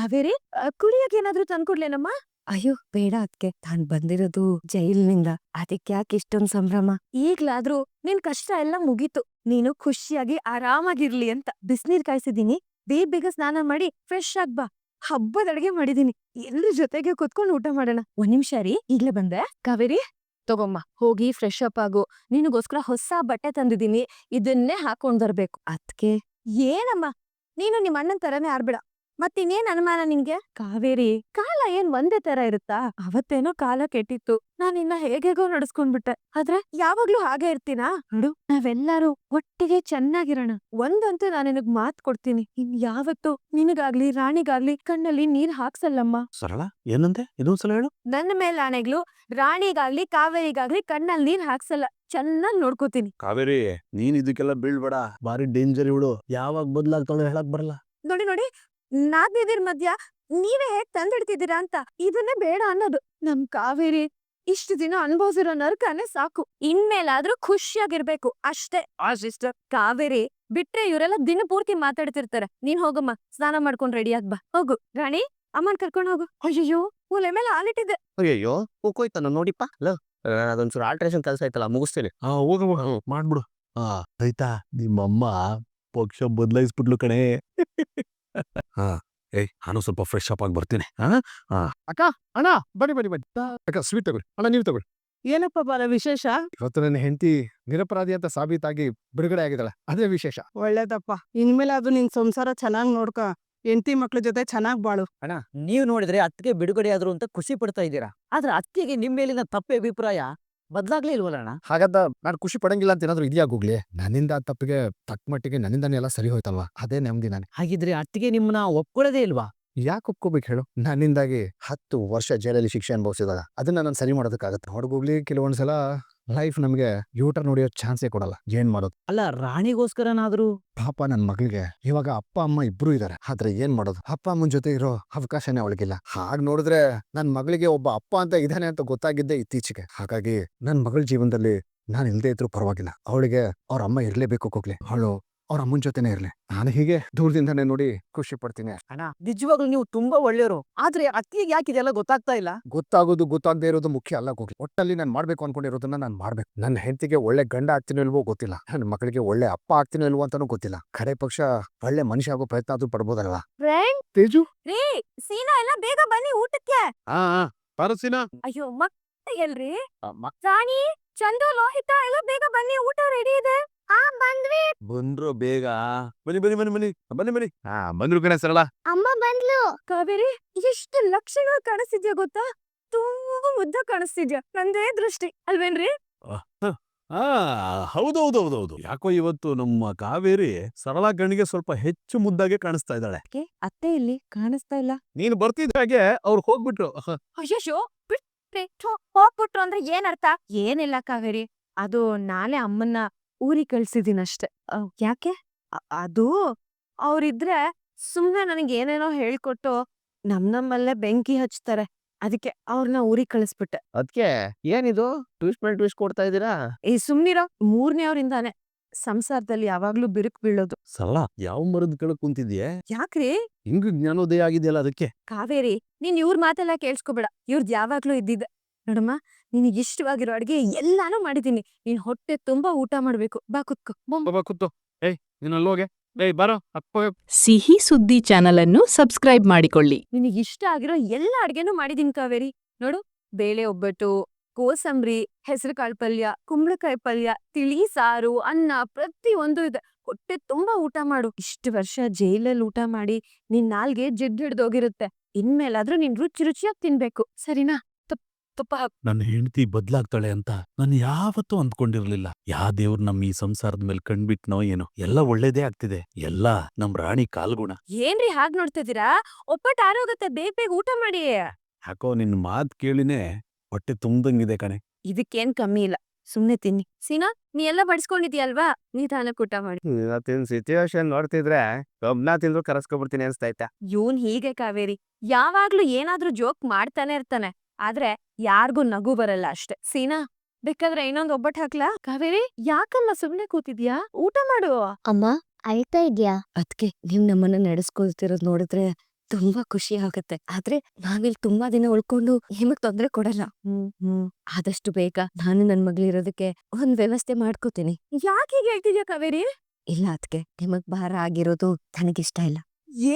ಕಾವೇರಿ, ಕುಡಿಯಕ್ ಏನಾದ್ರೂ ತಂದ್ಕೊಡ್ಲೇನಮ್ಮ? ಅಯ್ಯೋ ಬೇಡ ಅದ್ಕೆ, ನಾನ್ ಬಂದಿರೋದು ಜೈಲಿನಿಂದ, ಅದಕ್ಕೆ ಯಾಕೆ ಇಷ್ಟೊಂದ್ ಸಂಭ್ರಮ. ಈಗ್ಲಾದ್ರೂ ನಿನ್ ಕಷ್ಟ ಎಲ್ಲ ಮುಗೀತು, ನೀನು ಖುಷಿಯಾಗಿ ಆರಾಮಾಗಿರ್ಲಿ ಅಂತ ಬಿಸ್ನೀರ್ ಕಾಯ್ಸಿದೀನಿ. ಬೇಗ ಸ್ನಾನ ಮಾಡಿ ಫ್ರೆಶ್ ಆಗ್ ಬಾ. ಹಬ್ಬದ ಅಡ್ಗೆ ಮಾಡಿದೀನಿ, ಎಲ್ರ ಜೊತೆಗೆ ಕುತ್ಕೊಂಡು ಊಟ ಮಾಡೋಣ. ಒಂದ್ ನಿಮಿಷ ರೀ, ಈಗ್ಲೇ ಬಂದೆ. ಕಾವೇರಿ ತಗೊಮ್ಮ, ಹೋಗಿ ಫ್ರೆಶ್ ಅಪ್ ಆಗು. ನಿನಗೋಸ್ಕರ ಹೊಸ ಬಟ್ಟೆ ತಂದಿದೀನಿ, ಇದನ್ನೇ ಹಾಕೊಂಡ್ ಬರ್ಬೇಕು. ಅದ್ಕೆ ಏನಮ್ಮ, ನೀನು ನಿಮ್ ಅಣ್ಣನ್ ತರನೇ ಆಡ್ಬೇಡ. ಮತ್ತಿನ್ನೇನ್ ಅನುಮಾನ ನಿಂಗೆ? ಕಾವೇರಿ, ಕಾಲ ಏನ್ ಒಂದೇ ತರ ಇರುತ್ತಾ? ಅವತ್ತೇನೋ ಕಾಲ ಕೆಟ್ಟಿತ್ತು, ನಾನಿನ್ನ ಹೇಗೇಗೋ ನಡ್ಸ್ಕೊಂಡ್ಬಿಟ್ಟೆ. ಆದ್ರೆ ಯಾವಾಗ್ಲೂ ಹಾಗೆ ಇರ್ತೀನಾ? ನೋಡು, ನಾವೆಲ್ಲರೂ ಒಟ್ಟಿಗೆ ಚೆನ್ನಾಗಿರೋಣ. ಒಂದಂತೂ ನಾನು ನಿನಗ್ ಮಾತ್ ಕೊಡ್ತೀನಿ, ಇನ್ ಯಾವತ್ತೂ ನಿನಗಾಗ್ಲಿ ರಾಣಿಗಾಗ್ಲಿ ಕಣ್ಣಲ್ಲಿ ನೀರ್ ಹಾಕ್ಸಲ್ಲಮ್ಮ. ಸರಳ, ಏನಂತೆ? ಇದೊಂದ್ಸಲ ಹೇಳು. ನನ್ನ ಮೇಲ್ ಆಣೆಗ್ಲು ರಾಣಿಗಾಗ್ಲಿ ಕಾವೇರಿಗಾಗ್ಲಿ ಕಣ್ಣಲ್ಲಿ ನೀರ್ ಹಾಕ್ಸಲ್ಲ, ಚೆನ್ನಾಗ್ ನೋಡ್ಕೋತೀನಿ. ಕಾವೇರಿ, ನೀನ್ ಇದಕ್ಕೆಲ್ಲ ಬೀಳ್ಬೇಡ, ಬಾರಿ ಡೇಂಜರ್ ಇವಳು. ಯಾವಾಗ ಬದ್ಲಾಗ್ತಾಳೆ ಹೇಳಕ್ ಬರಲ್ಲ. ನೋಡಿ, ನಾದ್ನಿದಿರ್ ಮಧ್ಯ ನೀವೇ ಹೇಗ್ ತಂದಿಡ್ತಿದ್ದೀರಾ ಅಂತ ಇದನ್ನೇ ಬೇಡ ಅನ್ನೋದು. ನಮ್ ಕಾವೇರಿ ಇಷ್ಟು ದಿನ ಅನುಭವಿಸಿರೋ ನರ್ಕನೇ ಸಾಕು, ಇನ್ಮೇಲಾದ್ರೂ ಖುಷಿಯಾಗಿರ್ಬೇಕು ಅಷ್ಟೇ. ಆ ಸಿಸ್ಟರ್ ಕಾವೇರಿ ಬಿಟ್ರೆ ಇವರೆಲ್ಲ ದಿನ ಪೂರ್ತಿ ಮಾತಾಡ್ತಿರ್ತಾರೆ. ನೀನ್ ಹೋಗಮ್ಮ, ಸ್ನಾನ ಮಾಡ್ಕೊಂಡ್ ರೆಡಿ ಆಗ್ ಬಾ. ಹೋಗು ರಾಣಿ, ಅಮ್ಮನ್ ಕರ್ಕೊಂಡ್ ಹೋಗು. ಅಯ್ಯೋ, ಒಲೆ ಮೇಲೆ ಹಾಲಿಟ್ಟಿದ್ದೆ. ಅಯ್ಯೋ ಹೋಗೋಯ್ತಾನ ನೋಡಿಪ್ಪ. ಅದೊಂಚೂರು ಆಲ್ಟ್ರೇಷನ್ ಕೆಲಸ ಐತಲ್ಲ, ಮುಗಿಸ್ತೀನಿ. ಹೋಗ ಮಾಡ್ಬಿಡು. ಆಯ್ತಾ, ನಿಮ್ಮಮ್ಮ ಪಕ್ಷ ಬದಲಾಯಿಸ್ಬಿಟ್ಲು ಕಣೆ. ಏಯ್, ನಾನು ಸ್ವಲ್ಪ ಫ್ರೆಶ್ ಅಪ್ ಆಗಿ ಬರ್ತೀನಿ. ಅಕ್ಕ, ಅಣ್ಣ ಬನ್ನಿ. ಅಕ್ಕ, ಸ್ವೀಟ್ ತಗೊಳ್ಳಿ. ಅಣ್ಣ, ನೀವು ತಗೊಳ್ಳಿ. ಏನಪ್ಪ ಬಾಲ ವಿಶೇಷ? ಇವತ್ತು ನನ್ನ ಹೆಂಡತಿ ನಿರಪರಾಧಿ ಅಂತ ಸಾಬೀತಾಗಿ ಬಿಡುಗಡೆ ಆಗಿದ್ದಾಳೆ, ಅದೇ ವಿಶೇಷ. ಒಳ್ಳೇದಪ್ಪ, ಇನ್ಮೇಲೆ ಅದು ನಿನ್ ಸಂಸಾರ ಚೆನ್ನಾಗ್ ನೋಡ್ಕ, ಹೆಂಡತಿ ಮಕ್ಳ ಜೊತೆ ಚೆನ್ನಾಗ್ ಬಾಳು. ಅಣ್ಣ, ನೀವ್ ನೋಡಿದ್ರೆ ಅತ್ತಿಗೆ ಬಿಡುಗಡೆ ಆದ್ರು ಅಂತ ಖುಷಿ ಪಡ್ತಾ ಇದ್ದೀರಾ, ಆದ್ರೆ ಅತ್ತಿಗೆ ನಿಮ್ ಮೇಲಿನ ತಪ್ಪೆ ಅಭಿಪ್ರಾಯ ಬದ್ಲಾಗ್ಲೇ ಇಲ್ವಲ್ಲ ಅಣ್ಣ? ಹಾಗಾದ ನಾನು ಖುಷಿ ಪಡಂಗಿಲ್ಲ ಅಂತ ಏನಾದ್ರು ಇದೆಯಾ ಹೋಗ್ಲಿ? ನನ್ನಿಂದ ತಪ್ಪಿಗೆ ತಕ್ಕ ಮಟ್ಟಿಗೆ ನನ್ನಿಂದಾನೆ ಎಲ್ಲ ಸರಿ ಹೋಯ್ತಲ್ವಾ, ಅದೇ ನೆಮ್ಮದಿ. ನಾನು ಹಾಗಿದ್ರೆ ಅತ್ತಿಗೆ ನಿಮ್ಮನ್ನ ಒಪ್ಕೊಳ್ಳೋದೇ ಇಲ್ವಾ? ಯಾಕೆ ಒಪ್ಕೋಬೇಕು ಹೇಳು? ನನ್ನಿಂದಾಗಿ 10 ವರ್ಷ ಜೈಲಲ್ಲಿ ಶಿಕ್ಷೆ ಅನುಭವಿಸಿದಾಗ ಅದನ್ನ ನಾನು ಸರಿ ಮಾಡೋದಕ್ಕಾಗತ್ತೆ? ಹೊರಗೋಗ್ಲಿ, ಕೆಲವೊಂದ್ಸಲ ಲೈಫ್ ನಮಗೆ ಯೂಟರ್ ನೋಡಿಯೋ ಚಾನ್ಸೇ ಕೊಡಲ್ಲ. ಏನ್ ಮಾಡೋದು? ಅಲ್ಲ, ರಾಣಿಗೋಸ್ಕರನಾದ್ರೂ. ಪಾಪ ನನ್ ಮಗಳಿಗೆ ಇವಾಗ ಅಪ್ಪ ಅಮ್ಮ ಇಬ್ರು ಇದಾರೆ, ಆದ್ರೆ ಏನ್ ಮಾಡೋದು? ಅಪ್ಪ ಅಮ್ಮನ ಜೊತೆ ಇರೋ ಅವಕಾಶನೇ ಅವಳಿಗಿಲ್ಲ. ಹಾಗ್ ನೋಡಿದ್ರೆ ನನ್ ಮಗಳಿಗೆ ಒಬ್ಬ ಅಪ್ಪ ಅಂತ ಇದ್ದಾನೆ ಅಂತ ಗೊತ್ತಾಗಿದ್ದೆ ಇತ್ತೀಚೆಗೆ. ಹಾಗಾಗಿ ನನ್ ಮಗಳ ಜೀವನದಲ್ಲಿ ನಾನು ಇಲ್ದೇ ಇದ್ರು ಪರವಾಗಿಲ್ಲ, ಅವಳಿಗೆ ಅವ್ರ ಅಮ್ಮ ಇರ್ಲೇಬೇಕು. ಹೋಗ್ಲಿ, ಅವಳು ಅವ್ರ ಅಮ್ಮನ ಜೊತೆನೆ ಇರ್ಲಿ. ನಾನು ಹೀಗೆ ದೂರದಿಂದಾನೆ ನೋಡಿ ಖುಷಿ ಪಡ್ತೀನಿ. ಅಣ್ಣ, ನಿಜವಾಗ್ಲೂ ನೀವು ತುಂಬಾ ಒಳ್ಳೆಯವರು, ಆದ್ರೆ ಅತ್ತಿಗೆ ಯಾಕೆ ಇದೆಲ್ಲ ಗೊತ್ತಾಗ್ತಾ ಇಲ್ಲ? ಗೊತ್ತಾಗದೇ ಇರೋದು ಮುಖ್ಯ ಅಲ್ಲ. ಹೋಗ್ಲಿ, ಒಟ್ಟಲ್ಲಿ ನಾನು ಮಾಡ್ಬೇಕು ಅನ್ಕೊಂಡಿರೋದನ್ನ ನಾನು ಮಾಡ್ಬೇಕು. ನನ್ನ ಹೆಂಡತಿಗೆ ಒಳ್ಳೆ ಗಂಡ ಆಗ್ತೀನೋ ಇಲ್ವೋ ಗೊತ್ತಿಲ್ಲ, ನನ್ನ ಮಕ್ಕಳಿಗೆ ಒಳ್ಳೆ ಅಪ್ಪ ಆಗ್ತೀನೋ ಇಲ್ವೋ ಅಂತಾನೂ ಗೊತ್ತಿಲ್ಲ. ಕಡೆ ಪಕ್ಷ ಒಳ್ಳೆ ಮನುಷ್ಯ ಆಗೋ ಪ್ರಯತ್ನ ಆದ್ರೂ ಪಡ್ಬೋದಲ್ವಾ? ತೇಜು, ರೀ, ಸೀನಾ ಎಲ್ಲ ಬೇಗ ಬನ್ನಿ ಊಟಕ್ಕೆ. ಪಾರಸಿನ. ಅಯ್ಯೋ, ಎಲ್ರಿ? ರಾಣಿ, ಚಂದು, ಲೋಹಿತ ಎಲ್ಲ ಬೇಗ ಬನ್ನಿ, ಊಟ ರೆಡಿ ಇದೆ. ಬಂದ್ವಿ. ಬಂದ್ರು ಬೇಗ. ಬನ್ನಿ. ಬಂದ್ರು ಕಣೆ ಸರಳ. ಅಮ್ಮ ಬಂದ್ಲು. ಕಾವೇರಿ, ಎಷ್ಟು ಲಕ್ಷಣ ಕಾಣಿಸ್ತಿದ್ಯಾ ಗೊತ್ತಾ? ತುಂಬಾ ಮುದ್ದ ಕಾಣಿಸ್ತಿದ್ಯಾ, ನಂದೇ ದೃಷ್ಟಿ ಅಲ್ವೇನ್ರಿ? ಹೌದೌದು. ಯಾಕೋ ಇವತ್ತು ನಮ್ಮ ಕಾವೇರಿ ಸರಳ ಕಣ್ಣಿಗೆ ಸ್ವಲ್ಪ ಹೆಚ್ಚು ಮುದ್ದಾಗೆ ಕಾಣಿಸ್ತಾ ಇದ್ದಾಳೆ. ಅತ್ತೆ ಇಲ್ಲಿ ಕಾಣಿಸ್ತಾ ಇಲ್ಲ. ನೀನು ಬರ್ತಿದ್ದ ಹಾಗೆ ಅವ್ರು ಹೋಗ್ಬಿಟ್ರು. ಅಯ್ಯೋ, ಹೋಗ್ಬಿಟ್ರು ಅಂದ್ರೆ ಏನ್ ಅರ್ಥ? ಏನಿಲ್ಲ ಕಾವೇರಿ, ಅದು ನಾಳೆ ಅಮ್ಮನ್ನ ಊರಿಗೆ ಕಳ್ಸಿದೀನಷ್ಟೆ. ಯಾಕೆ? ಅದು ಅವ್ರಿದ್ರೆ ಸುಮ್ನೆ ನನಗೆ ಏನೇನೋ ಹೇಳ್ಕೊಟ್ಟು ನಮ್ಮಲ್ಲೇ ಬೆಂಕಿ ಹಚ್ತಾರೆ, ಅದಕ್ಕೆ ಅವ್ರನ್ನ ಊರಿಗೆ ಕಳಿಸ್ಬಿಟ್ಟೆ. ಅದ್ಕೆ ಏನಿದು ಟ್ವಿಸ್ಟ್ ಮೇಲೆ ಟ್ವಿಸ್ಟ್ ಕೊಡ್ತಾ ಇದ್ದೀರಾ? ಸುಮ್ನಿರೋ, 3ನೇವ್ರಿಂದಾನೆ ಸಂಸಾರದಲ್ಲಿ ಯಾವಾಗ್ಲೂ ಬಿರುಕು ಬೀಳೋದು. ಸರಳ, ಯಾವ ಮರದ ಕೆಳಗ್ ಕುಂತಿದ್ಯೆ? ಯಾಕ್ರಿ? ಹಿಂಗ್ ಜ್ಞಾನೋದಯ ಆಗಿದೆಯಲ್ಲ ಅದಕ್ಕೆ. ಕಾವೇರಿ, ನೀನ್ ಇವ್ರ ಮಾತೆಲ್ಲ ಕೇಳಿಸ್ಕೊಬೇಡ, ಇವ್ರದ್ ಯಾವಾಗ್ಲೂ ಇದ್ದಿದ್ದೆ. ನೋಡಮ್ಮ, ನಿನಗೆ ಇಷ್ಟವಾಗಿರೋ ಅಡ್ಗೆ ಎಲ್ಲಾನು ಮಾಡಿದೀನಿ, ನೀನ್ ಹೊಟ್ಟೆ ತುಂಬಾ ಊಟ ಮಾಡ್ಬೇಕು. ಬಾ ಕುತ್ಕೋ. ಕೂತು. ಏಯ್, ನೀನು ಅಲ್ಲೋಗೆ. ಏಯ್, ಬಾರೋ. ಸಿಹಿ ಸುದ್ದಿ ಚಾನಲ್ ಅನ್ನು ಸಬ್ಸ್ಕ್ರೈಬ್ ಮಾಡಿಕೊಳ್ಳಿ. ನಿನಗೆ ಇಷ್ಟ ಆಗಿರೋ ಎಲ್ಲ ಅಡ್ಗೆನೂ ಮಾಡಿದೀನಿ ಕಾವೇರಿ. ನೋಡು, ಬೇಳೆ ಒಬ್ಬಟ್ಟು, ಕೋಸಂಬರಿ, ಹೆಸರುಕಾಳು ಪಲ್ಯ, ಕುಂಬಳಕಾಯಿ ಪಲ್ಯ, ತಿಳಿ ಸಾರು, ಅನ್ನ, ಪ್ರತಿಯೊಂದು ಇದೆ. ಹೊಟ್ಟೆ ತುಂಬಾ ಊಟ ಮಾಡು. ಇಷ್ಟು ವರ್ಷ ಜೈಲಲ್ಲಿ ಊಟ ಮಾಡಿ ನಿನ್ ನಾಲ್ಗೆ ಜಿಡ್ ಹಿಡ್ದೋಗಿರುತ್ತೆ. ಇನ್ಮೇಲಾದ್ರೂ ನೀನ್ ರುಚಿಯಾಗಿ ತಿನ್ಬೇಕು, ಸರಿನಾ? ತುಪ್ಪ ಹಾಕು. ನನ್ನ ಹೆಂಡತಿ ಬದ್ಲಾಗ್ತಾಳೆ ಅಂತ ನಾನು ಯಾವತ್ತೂ ಅಂದ್ಕೊಂಡಿರ್ಲಿಲ್ಲ. ಯಾ ದೇವ್ರು ನಮ್ಮ ಈ ಸಂಸಾರದ ಮೇಲೆ ಕಣ್ಬಿಟ್ನೋ ಏನೋ, ಎಲ್ಲ ಒಳ್ಳೇದೇ ಆಗ್ತಿದೆ. ಎಲ್ಲ ನಮ್ ರಾಣಿ ಕಾಲ್ಗುಣ. ಏನ್ರಿ ಹಾಗ್ ನೋಡ್ತಿದ್ದೀರಾ? ಒಪ್ಪಟ್ಟು ಆರೋಗತ್ತೆ, ಬೇಗ ಊಟ ಮಾಡಿ. ಯಾಕೋ ನಿನ್ ಮಾತ್ ಕೇಳಿನೇ ಹೊಟ್ಟೆ ತುಂಬ್ದಂಗಿದೆ ಕಣೆ. ಇದಕ್ಕೇನ್ ಕಮ್ಮಿ ಇಲ್ಲ, ಸುಮ್ನೆ ತಿನ್ನಿ. ಸೀನಾ, ನೀ ಎಲ್ಲ ಬಡ್ಸ್ಕೊಂಡಿದ್ಯಲ್ವಾ, ನಿಧಾನಕ್ಕೆ ಊಟ ಮಾಡಿ. ಇವತ್ತಿನ ಸಿಚುವೇಶನ್ ನೋಡ್ತಿದ್ರೆ ಕಬ್ನ ತಿಂದ್ರು ಕರಸ್ಕೊಬಿಡ್ತೀನಿ ಅನ್ಸ್ತಾಯ್ತಾ? ಇವನ್ ಹೀಗೆ ಕಾವೇರಿ, ಯಾವಾಗ್ಲೂ ಏನಾದ್ರೂ ಜೋಕ್ ಮಾಡ್ತಾನೆ ಇರ್ತಾನೆ, ಆದ್ರೆ ಯಾರ್ಗೂ ನಗು ಬರಲ್ಲ ಅಷ್ಟೆ. ಸೀನಾ, ಬೇಕಾದ್ರೆ ಇನ್ನೊಂದ್ ಒಬ್ಬಟ್ಟು ಹಾಕ್ಲಾ? ಕಾವೇರಿ, ಯಾಕಮ್ಮ ಸುಮ್ನೆ ಕೂತಿದ್ಯಾ? ಊಟ ಮಾಡು. ಅಮ್ಮ, ಅಳ್ತಾ ಇದ್ಯಾ? ಅದ್ಕೆ ನೀವ್ ನಮ್ಮನ್ನ ನಡೆಸ್ಕೊಳ್ತಿರೋದ್ ನೋಡಿದ್ರೆ ತುಂಬಾ ಖುಷಿ ಆಗುತ್ತೆ. ಆದ್ರೆ ನಾವಿಲ್ ತುಂಬಾ ದಿನ ಉಳ್ಕೊಂಡು ನಿಮಗ್ ತೊಂದ್ರೆ ಕೊಡಲ್ಲ. ಆದಷ್ಟು ಬೇಗ ನಾನು ನನ್ ಮಗಳಿರೋದಕ್ಕೆ ಒಂದ್ ವ್ಯವಸ್ಥೆ ಮಾಡ್ಕೋತೀನಿ. ಯಾಕೆ ಹೀಗೆ ಹೇಳ್ತಿದ್ಯಾ ಕಾವೇರಿ? ಇಲ್ಲ ಅದ್ಕೆ ನಿಮಗ್ ಭಾರ ಆಗಿರೋದು ನನಗಿಷ್ಟ ಇಲ್ಲ.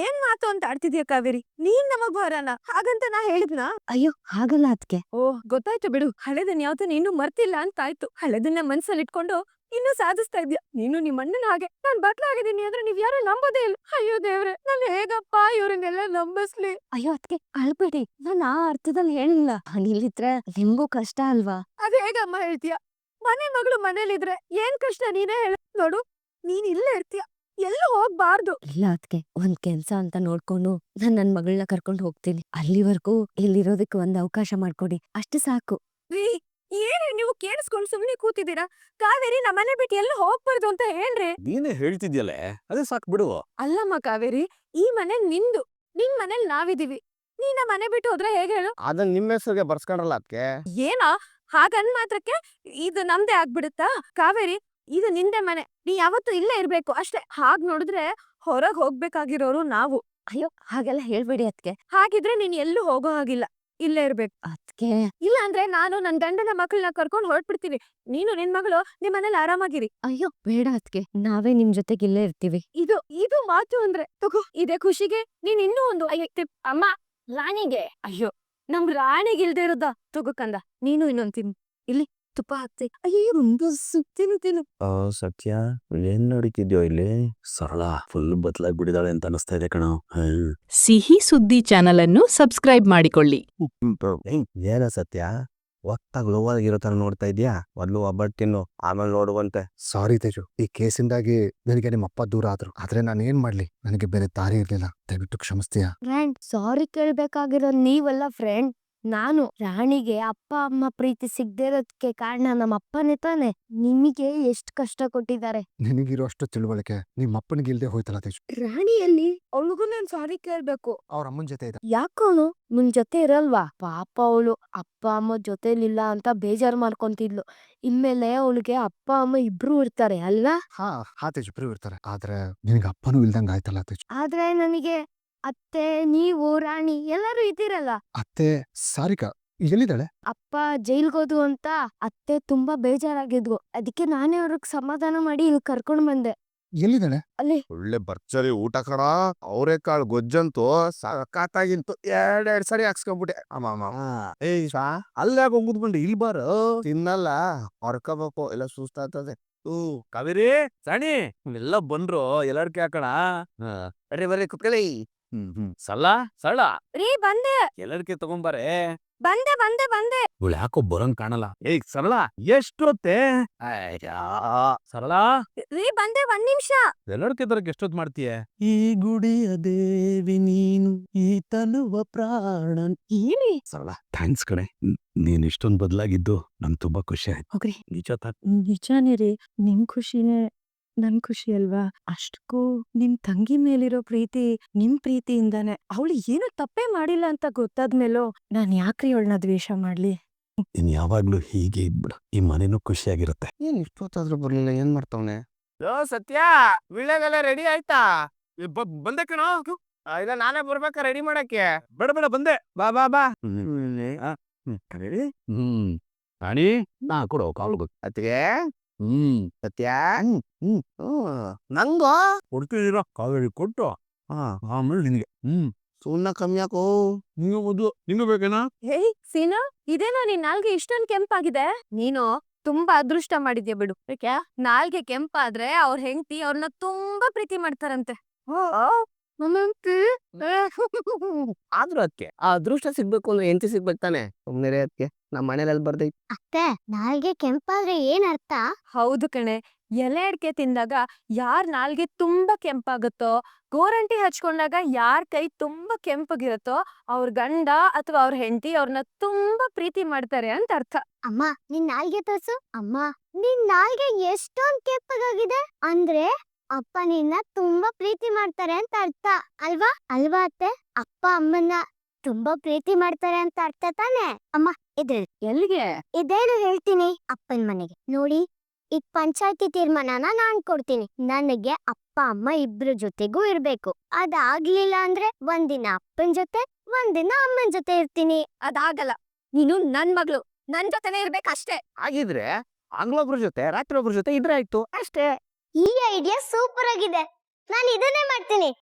ಏನ್ ಮಾತು ಅಂತ ಆಡ್ತಿದ್ಯಾ ಕಾವೇರಿ? ನೀನ್ ನಮಗ್ ಭಾರನ ಹಾಗಂತ ನಾ ಹೇಳಿದ್ನಾ? ಅಯ್ಯೋ ಹಾಗಲ್ಲ ಅದ್ಕೆ. ಓ ಗೊತ್ತಾಯ್ತು ಬಿಡು, ಹಳೆದನ್ ಯಾವ್ದು ನೀನು ಮರ್ತಿಲ್ಲ ಅಂತ ಆಯ್ತು. ಹಳೆದನ್ನ ಮನ್ಸಲ್ಲಿ ಇಟ್ಕೊಂಡು ಇನ್ನು ಸಾಧಿಸ್ತಾ ಇದ್ಯಾ. ನೀನು ನಿಮ್ ಅಣ್ಣನ ಹಾಗೆ ನಾನ್ ಬದ್ಲಾಗಿದ್ದೀನಿ ಅಂದ್ರೆ ನೀವ್ ಯಾರು ನಂಬೋದೇ ಇಲ್ಲ. ಅಯ್ಯೋ ದೇವ್ರೆ, ನಾನು ಹೇಗಪ್ಪ ಇವ್ರನ್ನೆಲ್ಲ ನಂಬಿಸ್ಲಿ? ಅಯ್ಯೋ ಅದ್ಕೆ ಅಳ್ಬೇಡಿ, ನಾನ್ ಆ ಅರ್ಥದಲ್ಲಿ ಹೇಳಿಲ್ಲ. ಇಲ್ಲಿದ್ರೆ ನಿಮ್ಗೂ ಕಷ್ಟ ಅಲ್ವಾ? ಅದ್ ಹೇಗಮ್ಮ ಹೇಳ್ತೀಯ? ಮನೆ ಮಗಳು ಮನೇಲಿದ್ರೆ ಏನ್ ಕಷ್ಟ ನೀನೇ ಹೇಳ. ನೋಡು, ನೀನ್ ಇಲ್ಲೇ ಇರ್ತೀಯ, ಎಲ್ಲೂ ಹೋಗ್ಬಾರ್ದು. ಇಲ್ಲ ಅದ್ಕೆ ಒಂದ್ ಕೆಲ್ಸ ಅಂತ ನೋಡ್ಕೊಂಡು ನಾನ್ ನನ್ ಮಗಳನ್ನ ಕರ್ಕೊಂಡು ಹೋಗ್ತೀನಿ. ಅಲ್ಲಿವರೆಗೂ ಇಲ್ಲಿರೋದಕ್ಕೆ ಒಂದ್ ಅವಕಾಶ ಮಾಡ್ಕೊಡಿ, ಅಷ್ಟು ಸಾಕು. ಏನೇ ನೀವು ಕೇಳಿಸ್ಕೊಂಡ್ ಸುಮ್ನೆ ಕೂತಿದ್ದೀರಾ? ಕಾವೇರಿ ನಮ್ಮನೆ ಬಿಟ್ಟು ಎಲ್ಲೂ ಹೋಗ್ಬಾರ್ದು ಅಂತ ಹೇಳ್ರಿ. ನೀನೇ ಹೇಳ್ತಿದ್ಯಲೆ ಅದೇ ಸಾಕ್ ಬಿಡು. ಅಲ್ಲಮ್ಮ ಕಾವೇರಿ, ಈ ಮನೆ ನಿಂದು, ನಿನ್ ಮನೇಲಿ ನಾವಿದೀವಿ. ನೀನ್ ನಮ್ಮ ಮನೆ ಬಿಟ್ಟು ಹೋದ್ರೆ ಹೇಗೆ ಹೇಳು? ಅದನ್ನ ನಿಮ್ಮ ಹೆಸರಿಗೆ ಬರ್ಸ್ಕೊಂಡ್ರಲ್ಲ ಅದಕ್ಕೆ. ಏನಾ ಹಾಗನ್ ಮಾತ್ರಕ್ಕೆ ಇದು ನಮ್ದೇ ಆಗ್ಬಿಡುತ್ತಾ? ಕಾವೇರಿ, ಇದು ನಿಂದೆ ಮನೆ, ನೀ ಯಾವತ್ತೂ ಇಲ್ಲೇ ಇರ್ಬೇಕು ಅಷ್ಟೇ. ಹಾಗ್ ನೋಡಿದ್ರೆ ಹೊರಗ್ ಹೋಗ್ಬೇಕಾಗಿರೋರು ನಾವು. ಅಯ್ಯೋ ಹಾಗೆಲ್ಲ ಹೇಳ್ಬೇಡಿ ಅದ್ಕೆ. ಹಾಗಿದ್ರೆ ನೀನ್ ಎಲ್ಲೂ ಹೋಗೋ ಹಾಗಿಲ್ಲ, ಇಲ್ಲೇ ಇರ್ಬೇಕು. ಅದ್ಕೆ ಇಲ್ಲ ಅಂದ್ರೆ ನಾನು ನನ್ ಗಂಡನ ಮಕ್ಕಳನ್ನ ಕರ್ಕೊಂಡು ಹೊರಟ್ಬಿಡ್ತೀನಿ. ನೀನು ನಿನ್ ಮಗಳು ನಿಮ್ ಮನೇಲಿ ಆರಾಮಾಗಿರಿ. ಅಯ್ಯೋ ಬೇಡ ಅದ್ಕೆ, ನಾವೇ ನಿಮ್ ಜೊತೆಗೆ ಇಲ್ಲೇ ಇರ್ತೀವಿ. ಇದು ಮಾತು ಅಂದ್ರೆ ತಗೋ, ಇದೇ ಖುಷಿಗೆ ನೀನ್ ಇನ್ನೂ ಒಂದು ಅಮ್ಮ ರಾಣಿಗೆ. ಅಯ್ಯೋ ನಮ್ ರಾಣಿಗೆ ಇಲ್ದೇ ಇರೋದ? ತಗೋ ಕಂದ, ನೀನು ಇನ್ನೊಂದ್ ತಿನ್ನು. ಇಲ್ಲಿ ತುಪ್ಪ ಹಾಕ್ತಿ. ಅಯ್ಯೋ ಒಂದು ತಿನ್ನು. ಸತ್ಯ ಏನ್ ನಡೀತಿದ್ಯೋ ಇಲ್ಲಿ? ಸರಳ ಫುಲ್ ಬದಲಾಗ್ಬಿಟ್ಟಿದಾಳೆ ಅಂತ ಅನಿಸ್ತಾ ಇದೆ ಕಣೋ. ಸಿಹಿ ಸುದ್ದಿ ಚಾನಲ್ ಅನ್ನು ಸಬ್ಸ್ಕ್ರೈಬ್ ಮಾಡಿಕೊಳ್ಳಿ. ಏನ ಸತ್ಯ ಒತ್ತಾಗ ಲೋವಾಗಿರೋ ತರ ನೋಡ್ತಾ ಇದ್ಯಾ? ಮೊದ್ಲು ಒಬ್ಬಟ್ಟು ತಿನ್ನು, ಆಮೇಲೆ ನೋಡುವಂತೆ. ಸಾರಿ ತೇಜು, ಈ ಕೇಸಿಂದಾಗಿ ನನಗೆ ನಿಮ್ಮ ಅಪ್ಪ ದೂರ ಆದ್ರು. ಆದ್ರೆ ನಾನು ಏನ್ ಮಾಡ್ಲಿ, ನನಗೆ ಬೇರೆ ದಾರಿ ಇರ್ಲಿಲ್ಲ. ದಯವಿಟ್ಟು ಕ್ಷಮಿಸ್ತೀಯಾ? ಫ್ರೆಂಡ್, ಸಾರಿ ಕೇಳ್ಬೇಕಾಗಿರೋ ನೀವಲ್ಲ ಫ್ರೆಂಡ್, ನಾನು. ರಾಣಿಗೆ ಅಪ್ಪ ಅಮ್ಮ ಪ್ರೀತಿ ಸಿಗದೆ ಇರೋದಕ್ಕೆ ಕಾರಣ ನಮ್ಮ ಅಪ್ಪನೇ ತಾನೆ. ನಿಮಗೆ ಎಷ್ಟ್ ಕಷ್ಟ ಕೊಟ್ಟಿದ್ದಾರೆ. ನಿನಗಿರೋ ಅಷ್ಟು ತಿಳುವಳಿಕೆ ನಿಮ್ಮ ಅಪ್ಪನಿಗೆ ಇಲ್ದೆ ಹೋಯ್ತಲ್ಲ ತೇಜು. ರಾಣಿಯಲ್ಲಿ ಅವಳಿಗೂ ನಾನ್ ಸಾರಿ ಕೇಳ್ಬೇಕು. ಅವ್ರ ಅಮ್ಮನ ಜೊತೆ ಇದ್ದ. ಯಾಕೋನು ನಿನ್ ಜೊತೆ ಇರಲ್ವಾ? ಪಾಪ ಅವಳು ಅಪ್ಪ ಅಮ್ಮ ಜೊತೆಲಿಲ್ಲ ಅಂತ ಬೇಜಾರ್ ಮಾಡ್ಕೊಂತಿದ್ಲು. ಇನ್ಮೇಲೆ ಅವಳಿಗೆ ಅಪ್ಪ ಅಮ್ಮ ಇಬ್ರು ಇರ್ತಾರೆ ಅಲ್ವಾ? ಹಾ ತೇಜು, ಇಬ್ರು ಇರ್ತಾರೆ. ಆದ್ರೆ ನಿನಗೆ ಅಪ್ಪನೂ ಇಲ್ದಂಗ ಆಯ್ತಲ್ಲ ತೇಜು. ಆದ್ರೆ ನನಗೆ ಅತ್ತೆ, ನೀವು, ರಾಣಿ ಎಲ್ಲರೂ ಇದ್ದೀರಲ್ಲ. ಅತ್ತೆ ಸಾರಿಕಾ ಎಲ್ಲಿದ್ದಾಳೆ? ಅಪ್ಪ ಜೈಲ್ಗೋದು ಅಂತ ಅತ್ತೆ ತುಂಬಾ ಬೇಜಾರಾಗಿದ್ವು. ಅದಕ್ಕೆ ನಾನೇ ಅವ್ರಿಗೆ ಸಮಾಧಾನ ಮಾಡಿ ಇಲ್ಲಿ ಕರ್ಕೊಂಡ್ ಬಂದೆ. ಎಲ್ಲಿದ್ದಾಳೆ? ಅಲ್ಲಿ ಒಳ್ಳೆ ಭರ್ಜರಿ ಊಟ ಕಣ. ಅವರೆಕಾಳು ಗೊಜ್ಜಂತೂ ಸಖತ್ತಾಗಿಂತು. ಎರಡೆರಡು ಸರಿ ಹಾಕ್ಸ್ಕೊಂಡ್ಬಿಟ್ಟೆ. ಅಲ್ಲಾಗ ಹೋಗುದ್ಬಂಡು ಇಲ್ಲಿ ಬಾರ ತಿನ್ನಲ್ಲ, ಹೊರ್ಕೋಬೇಕು, ಎಲ್ಲ ಸುಸ್ತಾಗ್ತದೆ. ಕಾವೇರಿ ಸಾಣಿ ಎಲ್ಲ ಬಂದ್ರು ಎಲ್ಲಾರ್ಕೆ ಹಾಕಣ. ಬರ್ರಿ ಕುತ್ಕೊಳ್ಳಿ. ಸರಳ ಸರಳ ರೀ ಬಂದೆ ಎಲ್ಲಾರ್ಕೆ ತಗೊಂಬಾರೆ. ಬಂದೆ ಬಂದೆ ಬಂದೆ. ಇವಳು ಯಾಕೋ ಬರಂಗ್ ಕಾಣಲ್ಲ. ಏಯ್ ಸರಳ ಎಷ್ಟೊತ್ತೆ? ಸರಳ ರೀ ಬಂದೆ, 1 ನಿಮಿಷ. ಎಲ್ಲಾರ್ಕೆ ತರಕ್ ಎಷ್ಟೊತ್ ಮಾಡ್ತೀಯ? ಈ ಗುಡಿಯ ದೇವಿ ನೀನು, ಈ ತನುವ ಪ್ರಾಣ. ಏನಿ ಸರಳ ಥ್ಯಾಂಕ್ಸ್ ಕಣೆ, ನೀನ್ ಇಷ್ಟೊಂದ್ ಬದಲಾಗಿದ್ದು ನನ್ ತುಂಬಾ ಖುಷಿ ಆಯ್ತು. ಹೋಗ್ರಿ. ನಿಜ ನಿಜಾನೇ ರೀ, ನಿಮ್ ಖುಷಿನೇ ನನ್ ಖುಷಿ ಅಲ್ವಾ? ಅಷ್ಟಕ್ಕೂ ನಿಮ್ ತಂಗಿ ಮೇಲಿರೋ ಪ್ರೀತಿ ನಿಮ್ ಪ್ರೀತಿಯಿಂದಾನೆ. ಅವಳು ಏನು ತಪ್ಪೇ ಮಾಡಿಲ್ಲ ಅಂತ ಗೊತ್ತಾದ್ಮೇಲೂ ನಾನ್ ಯಾಕ್ರಿ ಅವಳನ್ನ ದ್ವೇಷ ಮಾಡ್ಲಿ? ನೀನ್ ಯಾವಾಗ್ಲೂ ಹೀಗೆ ಇದ್ಬಿಡು, ಈ ಮನೆನೂ ಖುಷಿಯಾಗಿರುತ್ತೆ. ಏನ್ ಇಷ್ಟೊತ್ತಾದ್ರೂ ಬರ್ಲಿಲ್ಲ, ಏನ್ ಮಾಡ್ತಾವನೆ? ಸತ್ಯ, ವಿಳ್ಳೆದೆಲ್ಲ ರೆಡಿ ಆಯ್ತಾ? ಬಂದೆ ಕಣೋ. ಇಲ್ಲ ನಾನೇ ಬರ್ಬೇಕಾ ರೆಡಿ ಮಾಡಕ್ಕೆ? ಬೇಡ ಬೇಡ ಬಂದೆ. ಬಾ ಬಾ ಬಾ. ರಾಣಿ ನಾ ಕೊಡೋ ಕಾಲು. ಅತ್ತಿಗೆ ಸತ್ಯ, ನಂಗ ಕೊಡ್ತೀರಾ? ಕಾವೇರಿ ಕೊಟ್ಟು ಆಮೇಲೆ ನಿನ್ಗೆ. ಸುಣ್ಣ ಕಮ್ಮಿ ಹಾಕೋ. ನಿಂಗೆ ಮೊದ್ಲು ನಿಂಗೆ ಬೇಕೇನಾ? ಹೇಯ್ ಸೀನಾ, ಇದೇನೋ ನಿನ್ ನಾಲ್ಗೆ ಇಷ್ಟೊಂದ್ ಕೆಂಪಾಗಿದೆ? ನೀನು ತುಂಬಾ ಅದೃಷ್ಟ ಮಾಡಿದ್ಯಾ ಬಿಡು. ಯಾಕೆ ನಾಲ್ಗೆ ಕೆಂಪಾದ್ರೆ ಅವ್ರ ಹೆಂಡತಿ ಅವ್ರನ್ನ ತುಂಬಾ ಪ್ರೀತಿ ಮಾಡ್ತಾರಂತೆ. ಆದ್ರೂ ಅದಕ್ಕೆ ಆ ಅದೃಷ್ಟ ಸಿಗ್ಬೇಕು ಅಂದ್ರೆ ಎಂತಿ ಸಿಗ್ಬೇಕು ತಾನೆ. ಸುಮ್ನೆ ಅದಕ್ಕೆ ನಮ್ಮ ಮನೇಲಿ ಬರ್ದೈತಿ. ಅತ್ತೆ, ನಾಲ್ಗೆ ಕೆಂಪಾದ್ರೆ ಏನ್ ಅರ್ಥ? ಹೌದು ಕಣೆ, ಎಲೆ ಅಡ್ಕೆ ತಿಂದಾಗ ಯಾರ್ ನಾಲ್ಗೆ ತುಂಬಾ ಕೆಂಪಾಗುತ್ತೋ, ಗೋರಂಟಿ ಹಚ್ಕೊಂಡಾಗ ಯಾರ್ ಕೈ ತುಂಬಾ ಕೆಂಪಗಿರುತ್ತೋ ಅವ್ರ ಗಂಡ ಅಥವಾ ಅವ್ರ ಹೆಂಡತಿ ಅವ್ರನ್ನ ತುಂಬಾ ಪ್ರೀತಿ ಮಾಡ್ತಾರೆ ಅಂತ ಅರ್ಥ. ಅಮ್ಮ, ನಿನ್ ನಾಲ್ಗೆ ತೋರ್ಸು. ಅಮ್ಮ, ನಿನ್ ನಾಲ್ಗೆ ಎಷ್ಟೊಂದ್ ಕೆಂಪಗಾಗಿದೆ ಅಂದ್ರೆ ಅಪ್ಪ ನಿನ್ನ ತುಂಬಾ ಪ್ರೀತಿ ಮಾಡ್ತಾರೆ ಅಂತ ಅರ್ಥ ಅಲ್ವಾ? ಅಲ್ವಾ ಅತ್ತೆ? ಅಪ್ಪ ಅಮ್ಮನ್ನ ತುಂಬಾ ಪ್ರೀತಿ ಮಾಡ್ತಾರೆ ಅಂತ ಅರ್ಥ ತಾನೆ? ಅಮ್ಮ, ಇದೇನು ಎಲ್ಲಿಗೆ? ಇದೇನು ಹೇಳ್ತೀನಿ ಅಪ್ಪನ್ ಮನೆಗೆ. ನೋಡಿ, ಈಗ ಪಂಚಾಯತಿ ತೀರ್ಮಾನನ ನಾನ್ ಕೊಡ್ತೀನಿ. ನನಗೆ ಅಪ್ಪ ಅಮ್ಮ ಇಬ್ರ ಜೊತೆಗೂ ಇರ್ಬೇಕು. ಅದಾಗ್ಲಿಲ್ಲ ಅಂದ್ರೆ ಒಂದಿನ ಅಪ್ಪನ್ ಜೊತೆ ಒಂದಿನ ಅಮ್ಮನ್ ಜೊತೆ ಇರ್ತೀನಿ. ಅದಾಗಲ್ಲ. ನೀನು ನನ್ ಮಗಳು, ನನ್ ಜೊತೆನೆ ಇರ್ಬೇಕಷ್ಟೇ. ಹಾಗಿದ್ರೆ ಹಗಲೊಬ್ರ ಜೊತೆ ರಾತ್ರಿ ಒಬ್ರ ಜೊತೆ ಇದ್ರೆ ಆಯ್ತು ಅಷ್ಟೇ. ಈ ಐಡಿಯಾ ಸೂಪರ್ ಆಗಿದೆ. ನಾನು ಇದನ್ನೇ ಮಾಡ್ತೀನಿ.